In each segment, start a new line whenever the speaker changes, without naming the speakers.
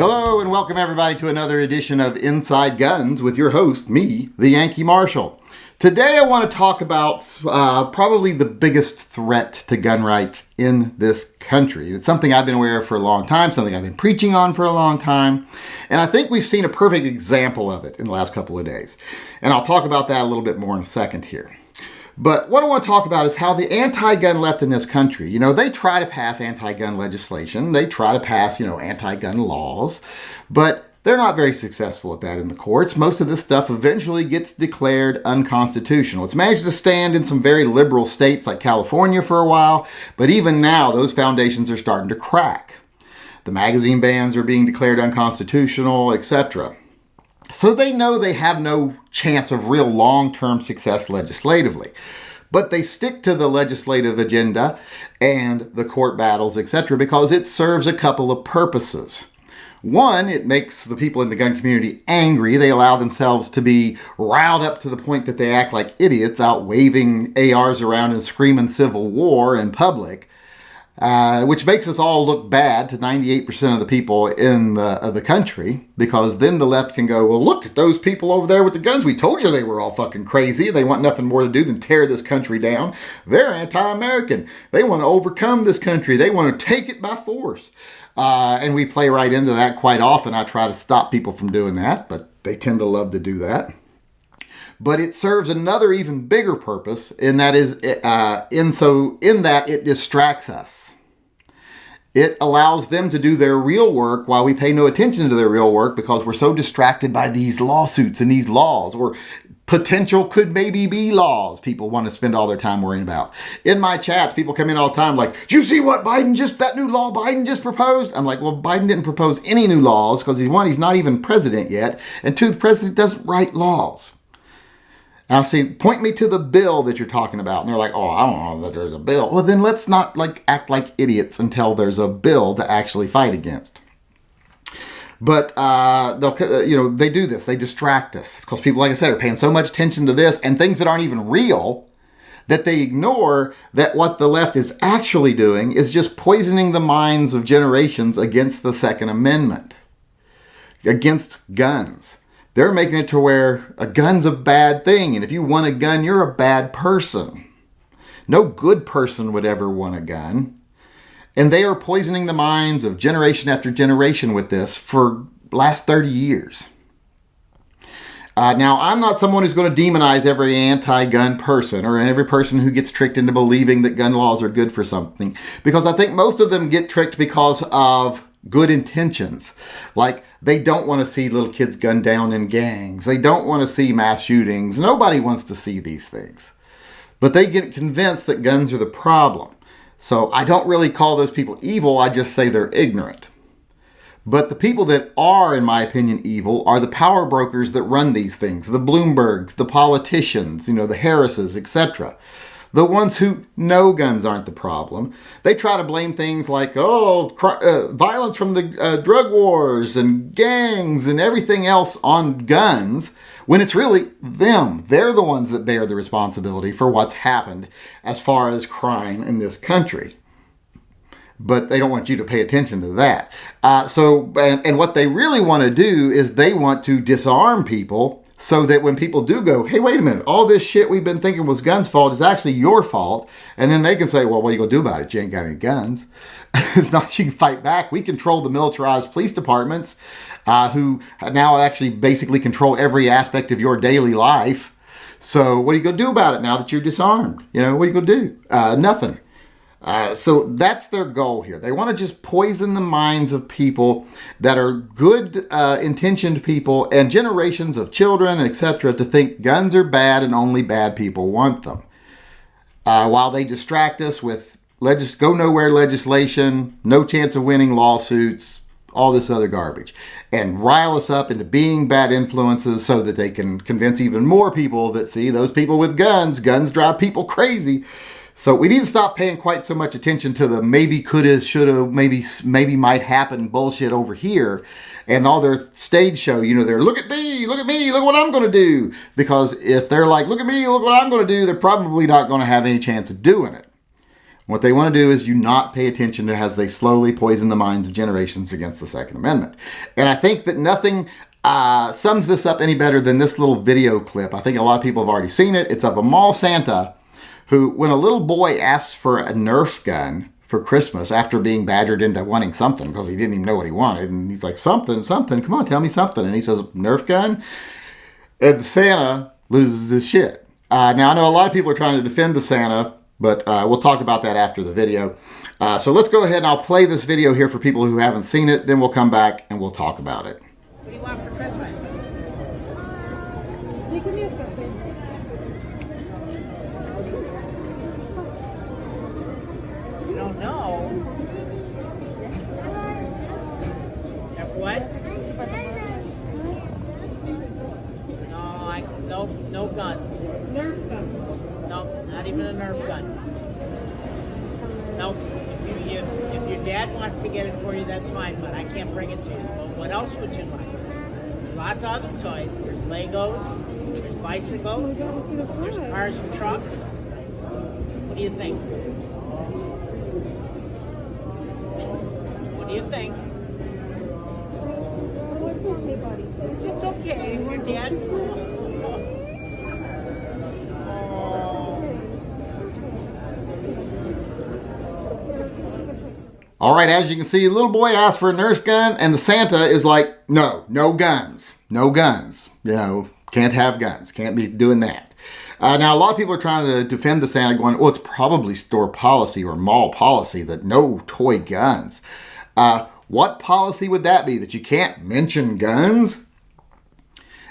Hello and welcome everybody to another edition of Inside Guns with your host, me, the Yankee Marshal. Today I want to talk about probably the biggest threat to gun rights in this country. It's something I've been aware of for a long time, something I've been preaching on for a long time, and I think we've seen a perfect example of it in the last couple of days. And I'll talk about that a little bit more in a second here. But what I want to talk about is how the anti-gun left in this country, they try to pass anti-gun legislation. They try to pass, anti-gun laws, but they're not very successful at that in the courts. Most of this stuff eventually gets declared unconstitutional. It's managed to stand in some very liberal states like California for a while, but even now those foundations are starting to crack. The magazine bans are being declared unconstitutional, etc. So they know they have no chance of real long-term success legislatively. But they stick to the legislative agenda and the court battles, etc., because it serves a couple of purposes. One, it makes the people in the gun community angry. They allow themselves to be riled up to the point that they act like idiots out waving ARs around and screaming civil war in public. Which makes us all look bad to 98% of the people in the country, because then the left can go, well, look at those people over there with the guns. We told you they were all fucking crazy. They want nothing more to do than tear this country down. They're anti-American. They want to overcome this country. They want to take it by force. And we play right into that quite often. I try to stop people from doing that, but they tend to love to do that. But it serves another even bigger purpose, and that is in that it distracts us. It allows them to do their real work while we pay no attention to their real work because we're so distracted by these lawsuits and these laws, or potential could maybe be laws people want to spend all their time worrying about. In my chats, people come in all the time like, do you see what that new law Biden just proposed? I'm like, well, Biden didn't propose any new laws because he's not even president yet. And two, the president doesn't write laws. Now, see, point me to the bill that you're talking about. And they're like, oh, I don't know that there's a bill. Well, then let's not act like idiots until there's a bill to actually fight against. But they do this. They distract us because people, like I said, are paying so much attention to this and things that aren't even real that they ignore that what the left is actually doing is just poisoning the minds of generations against the Second Amendment, against guns. They're making it to where a gun's a bad thing, and if you want a gun, you're a bad person. No good person would ever want a gun. And they are poisoning the minds of generation after generation with this for the last 30 years. Now, I'm not someone who's going to demonize every anti-gun person or every person who gets tricked into believing that gun laws are good for something, because I think most of them get tricked because of good intentions. Like, they don't want to see little kids gunned down in gangs. They don't want to see mass shootings. Nobody wants to see these things. But they get convinced that guns are the problem. So I don't really call those people evil. I just say they're ignorant. But the people that are, in my opinion, evil are the power brokers that run these things. The Bloombergs, the politicians, the Harrises, etc. The ones who know guns aren't the problem. They try to blame things like, violence from the drug wars and gangs and everything else on guns, when it's really them. They're the ones that bear the responsibility for what's happened as far as crime in this country. But they don't want you to pay attention to that. And what they really want to do is they want to disarm people, so that when people do go, hey, wait a minute, all this shit we've been thinking was guns' fault is actually your fault. And then they can say, well, what are you going to do about it? You ain't got any guns. It's not you can fight back. We control the militarized police departments who now actually basically control every aspect of your daily life. So what are you going to do about it now that you're disarmed? What are you going to do? Nothing. So that's their goal here. They want to just poison the minds of people that are good intentioned people and generations of children, etc., to think guns are bad and only bad people want them. While they distract us with go nowhere legislation, no chance of winning lawsuits, all this other garbage, and rile us up into being bad influences so that they can convince even more people that, see, those people with guns drive people crazy. So we need to stop paying quite so much attention to the maybe, coulda, shoulda, maybe might happen bullshit over here, and all their stage show. They're look at me, look what I'm going to do. Because if they're like, look at me, look what I'm going to do, they're probably not going to have any chance of doing it. What they want to do is you not pay attention to as they slowly poison the minds of generations against the Second Amendment. And I think that nothing sums this up any better than this little video clip. I think a lot of people have already seen it. It's of a mall Santa who, when a little boy asks for a Nerf gun for Christmas after being badgered into wanting something because he didn't even know what he wanted, and he's like, something, come on, tell me something. And he says, Nerf gun? And Santa loses his shit. Now, I know a lot of people are trying to defend the Santa, but we'll talk about that after the video. So let's go ahead and I'll play this video here for people who haven't seen it. Then we'll come back and we'll talk about it.
What do you want for Christmas?
Give me a second.
You don't know? What? No guns.
Nerf gun.
No, not even a Nerf gun. No, if your dad wants to get it for you, that's fine, but I can't bring it to you. But what else would you like? There's lots of other toys. There's Legos, there's bicycles, there's cars and trucks. What do you think? What do you think?
What's wrong, hey, buddy?
It's okay if your dad...
All right, as you can see, little boy asked for a Nerf gun, and the Santa is like, no guns. No guns. You know, can't have guns. Can't be doing that. Now, a lot of people are trying to defend the Santa going, well, it's probably store policy or mall policy that no toy guns. What policy would that be? That you can't mention guns?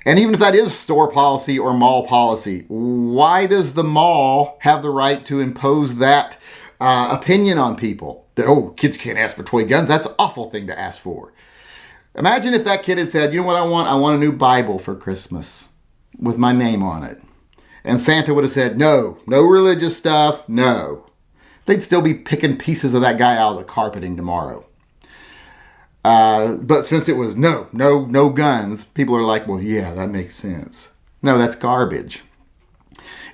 And even if that is store policy or mall policy, why does the mall have the right to impose that opinion on people? That, oh, kids can't ask for toy guns. That's an awful thing to ask for. Imagine if that kid had said, you know what I want? I want a new Bible for Christmas with my name on it. And Santa would have said, no religious stuff, no. They'd still be picking pieces of that guy out of the carpeting tomorrow. But since it was no guns, people are like, well, yeah, that makes sense. No, that's garbage.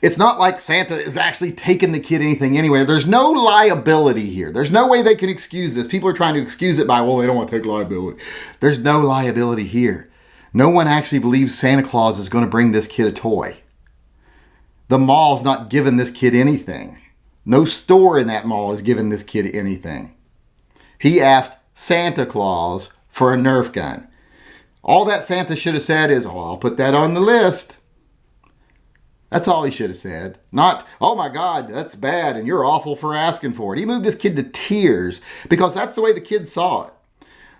It's not like Santa is actually taking the kid anything anyway. There's no liability here. There's no way they can excuse this. People are trying to excuse it by, well, they don't want to take liability. There's no liability here. No one actually believes Santa Claus is going to bring this kid a toy. The mall's not giving this kid anything. No store in that mall is giving this kid anything. He asked Santa Claus for a Nerf gun. All that Santa should have said is, oh, I'll put that on the list. That's all he should have said. Not, oh my God, that's bad and you're awful for asking for it. He moved this kid to tears because that's the way the kids saw it.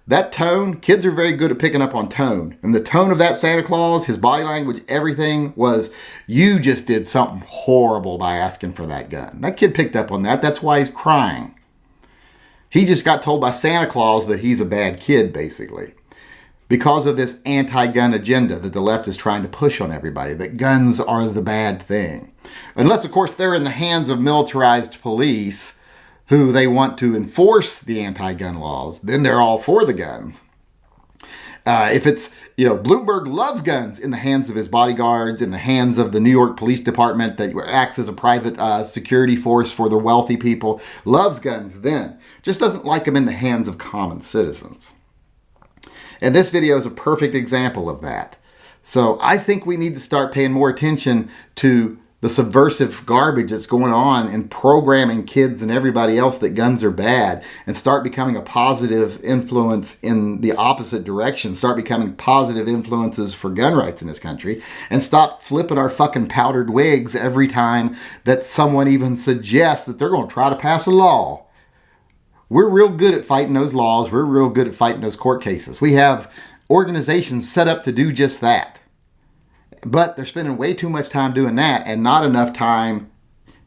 That tone, kids are very good at picking up on tone. And the tone of that Santa Claus, his body language, everything was, you just did something horrible by asking for that gun. That kid picked up on that. That's why he's crying. He just got told by Santa Claus that he's a bad kid, basically. Because of this anti-gun agenda that the left is trying to push on everybody, that guns are the bad thing. Unless, of course, they're in the hands of militarized police who they want to enforce the anti-gun laws, then they're all for the guns. If it's, Bloomberg loves guns in the hands of his bodyguards, in the hands of the New York Police Department that acts as a private security force for the wealthy people, loves guns then. Just doesn't like them in the hands of common citizens. And this video is a perfect example of that. So I think we need to start paying more attention to the subversive garbage that's going on in programming kids and everybody else that guns are bad, and start becoming a positive influence in the opposite direction. Start becoming positive influences for gun rights in this country, and stop flipping our fucking powdered wigs every time that someone even suggests that they're going to try to pass a law. We're real good at fighting those laws. We're real good at fighting those court cases. We have organizations set up to do just that. But they're spending way too much time doing that and not enough time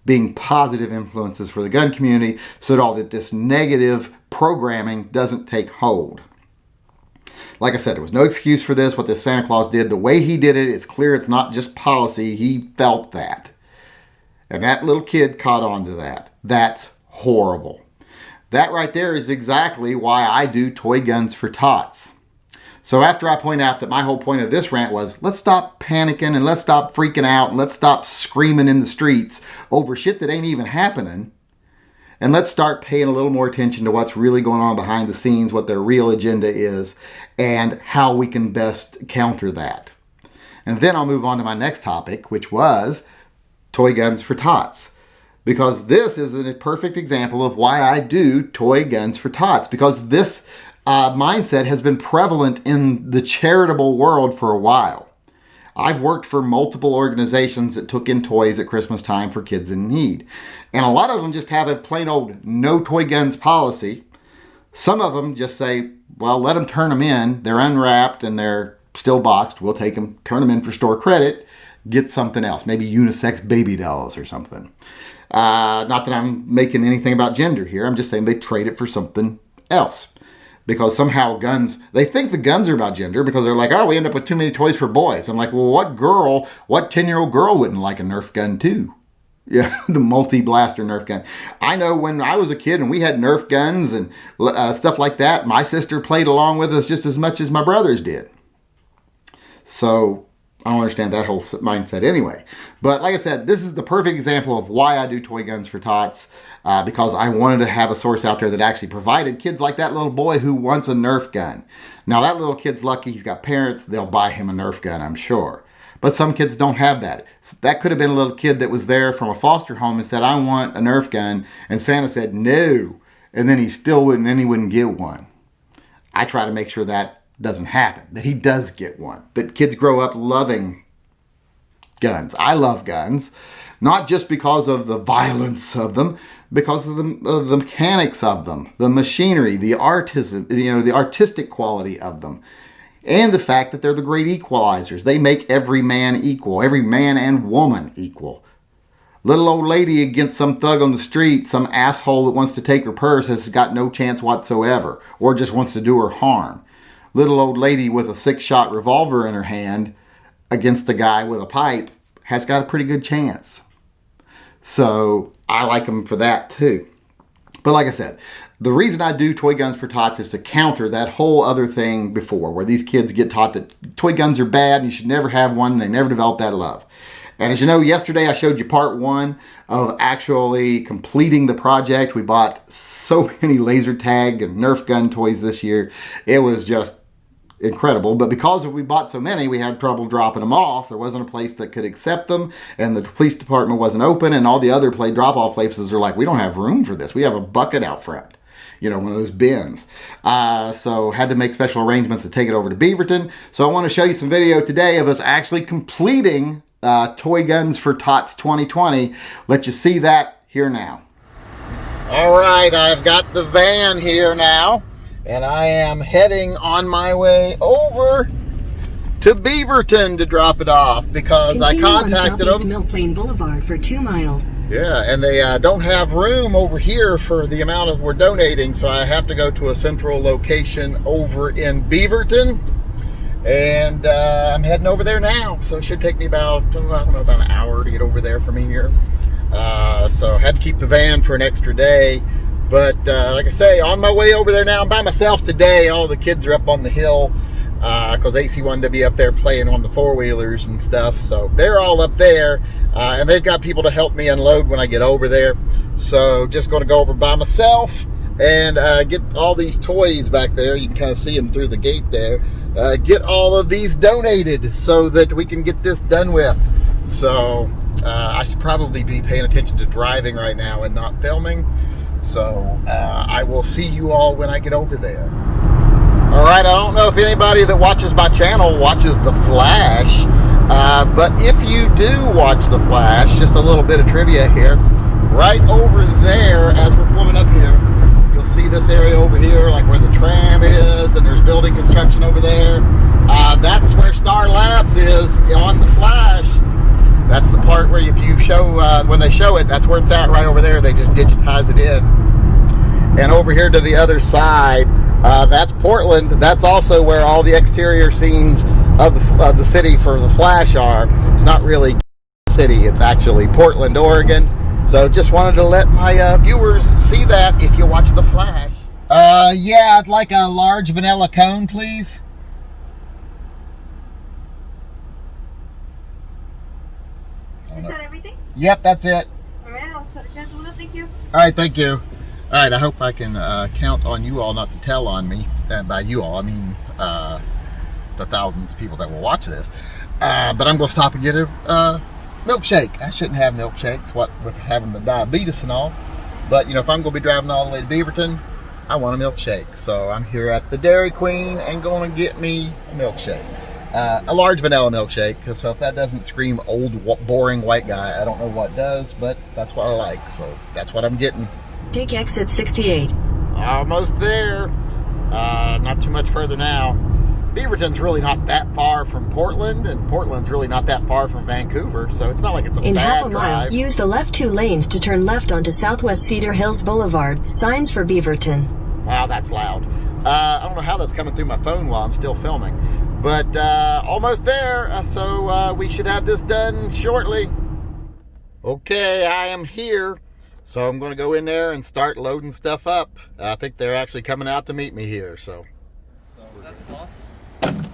being positive influences for the gun community so that all this negative programming doesn't take hold. Like I said, there was no excuse for this, what this Santa Claus did. The way he did it, it's clear it's not just policy. He felt that. And that little kid caught on to that. That's horrible. That right there is exactly why I do toy guns for tots. So after I point out that my whole point of this rant was, let's stop panicking and let's stop freaking out and let's stop screaming in the streets over shit that ain't even happening. And let's start paying a little more attention to what's really going on behind the scenes, what their real agenda is, and how we can best counter that. And then I'll move on to my next topic, which was toy guns for tots. Because this is a perfect example of why I do toy guns for tots. Because this mindset has been prevalent in the charitable world for a while. I've worked for multiple organizations that took in toys at Christmas time for kids in need. And a lot of them just have a plain old no toy guns policy. Some of them just say, well, let them turn them in. They're unwrapped and they're still boxed. We'll take them, turn them in for store credit, get something else. Maybe unisex baby dolls or something. Not that I'm making anything about gender here. I'm just saying they trade it for something else. Because somehow guns, they think the guns are about gender because they're like, oh, we end up with too many toys for boys. I'm like, well, what 10-year-old girl wouldn't like a Nerf gun too? Yeah, the multi-blaster Nerf gun. I know when I was a kid and we had Nerf guns and stuff like that, my sister played along with us just as much as my brothers did. So I don't understand that whole mindset anyway. But like I said, this is the perfect example of why I do toy guns for tots. Because I wanted to have a source out there that actually provided kids like that little boy who wants a Nerf gun. Now that little kid's lucky, he's got parents, they'll buy him a Nerf gun, I'm sure. But some kids don't have that. So that could have been a little kid that was there from a foster home and said, I want a Nerf gun. And Santa said, no. And then he still wouldn't, and he wouldn't get one. I try to make sure that doesn't happen, that he does get one. That kids grow up loving guns. I love guns. Not just because of the violence of them, because of the mechanics of them, the machinery, the artistic quality of them, and the fact that they're the great equalizers. They make every man equal, every man and woman equal. Little old lady against some thug on the street, some asshole that wants to take her purse has got no chance whatsoever, or just wants to do her harm. Little old lady with a 6-shot revolver in her hand against a guy with a pipe has got a pretty good chance. So I like them for that too. But like I said, the reason I do toy guns for tots is to counter that whole other thing before, where these kids get taught that toy guns are bad and you should never have one, and they never develop that love. And as you know, yesterday I showed you part 1 of actually completing the project. We bought so many laser tag and Nerf gun toys this year. It was just incredible. But because we bought so many, we had trouble dropping them off. There wasn't a place that could accept them, and the police department wasn't open, and all the other drop-off places are like, we don't have room for this. We have a bucket out front. One of those bins. So had to make special arrangements to take it over to Beaverton. So I want to show you some video today of us actually completing Toy Guns for Tots 2020. Let you see that here now. All right, I've got the van here now, and I am heading on my way over to Beaverton to drop it off because I contacted them.
Mill Plain Boulevard for 2 miles.
Yeah, and they don't have room over here for the amount of we're donating, so I have to go to a central location over in Beaverton. And I'm heading over there now, so it should take me about, I don't know, about an hour to get over there from here. So I had to keep the van for an extra day. But like I say, on my way over there now, I'm by myself today. All the kids are up on the hill because AC wanted to be up there playing on the four-wheelers and stuff. So they're all up there, and they've got people to help me unload when I get over there. So just going to go over by myself and get all these toys back there. You can kind of see them through the gate there. Get all of these donated so that we can get this done with. So I should probably be paying attention to driving right now and not filming. So I will see you all when I get over there. All right, I don't know if anybody that watches my channel watches The Flash, but if you do watch The Flash, just a little bit of trivia here, right over there as we're pulling up here, you'll see this area over here, like where the tram is, and there's building construction over there. That's where Star Labs is on The Flash. That's the part where if you show, when they show it, that's where it's at right over there. They just digitize it in. And over here to the other side, that's Portland. That's also where all the exterior scenes of the city for The Flash are. It's not really city, it's actually Portland, Oregon. So just wanted to let my viewers see that if you watch The Flash. Yeah, I'd like a large vanilla cone, please.
Is that everything?
Yep, that's it.
All right, I'll put it down. Thank you.
All right, thank you. All right, I hope I can count on you all not to tell on me. And by you all, I mean the thousands of people that will watch this. But I'm going to stop and get a milkshake. I shouldn't have milkshakes, what with having the diabetes and all. But, you know, if I'm going to be driving all the way to Beaverton, I want a milkshake. So I'm here at the Dairy Queen and going to get me a milkshake. A large vanilla milkshake. So if that doesn't scream old, boring white guy, I don't know what does. But that's what I like. So that's what I'm getting.
Take exit 68.
Almost there. Not too much further now. Beaverton's really not that far from Portland, and Portland's really not that far from Vancouver, so it's not like it's a
In
bad
half a mile,
drive.
use the left 2 lanes to turn left onto Southwest Cedar Hills Boulevard. Signs for Beaverton.
Wow, that's loud. I don't know how that's coming through my phone while I'm still filming, but almost there, so we should have this done shortly. Okay, I am here. So I'm going to go in there and start loading stuff up. I think they're actually coming out to meet me here. So
that's awesome.
Places,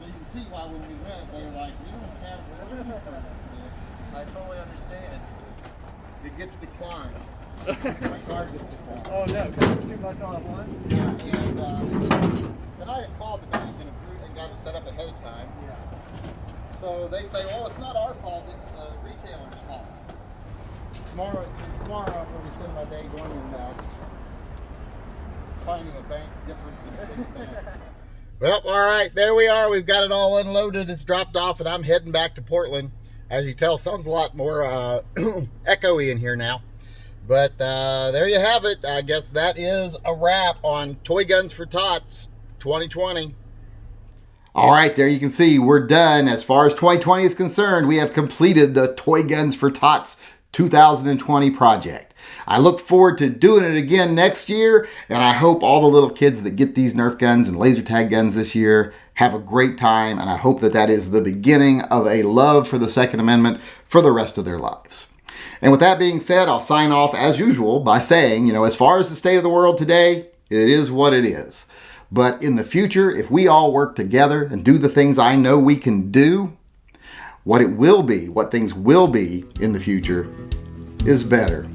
you can see why when we went, they were like, we don't have room for this.
I totally understand.
It gets declined. My car gets declined.
Oh no, because it's too much all at once?
Yeah, and then I had called the bank and got it set up ahead of time.
Yeah.
So they say, well, it's not our fault, it's the retailer's fault. Tomorrow I'm going to spend my day going and finding a bank different than a bank. Well, all right, there we are. We've got it all unloaded. It's dropped off, and I'm heading back to Portland. As you tell, sounds a lot more echoey in here now. But there you have it. I guess that is a wrap on Toy Guns for Tots 2020. All right, there you can see we're done. As far as 2020 is concerned, we have completed the Toy Guns for Tots 2020 project. I look forward to doing it again next year, and I hope all the little kids that get these Nerf guns and laser tag guns this year have a great time, and I hope that that is the beginning of a love for the Second Amendment for the rest of their lives. And with that being said, I'll sign off as usual by saying, you know, as far as the state of the world today, it is what it is. But in the future, if we all work together and do the things I know we can do, what things will be in the future is better.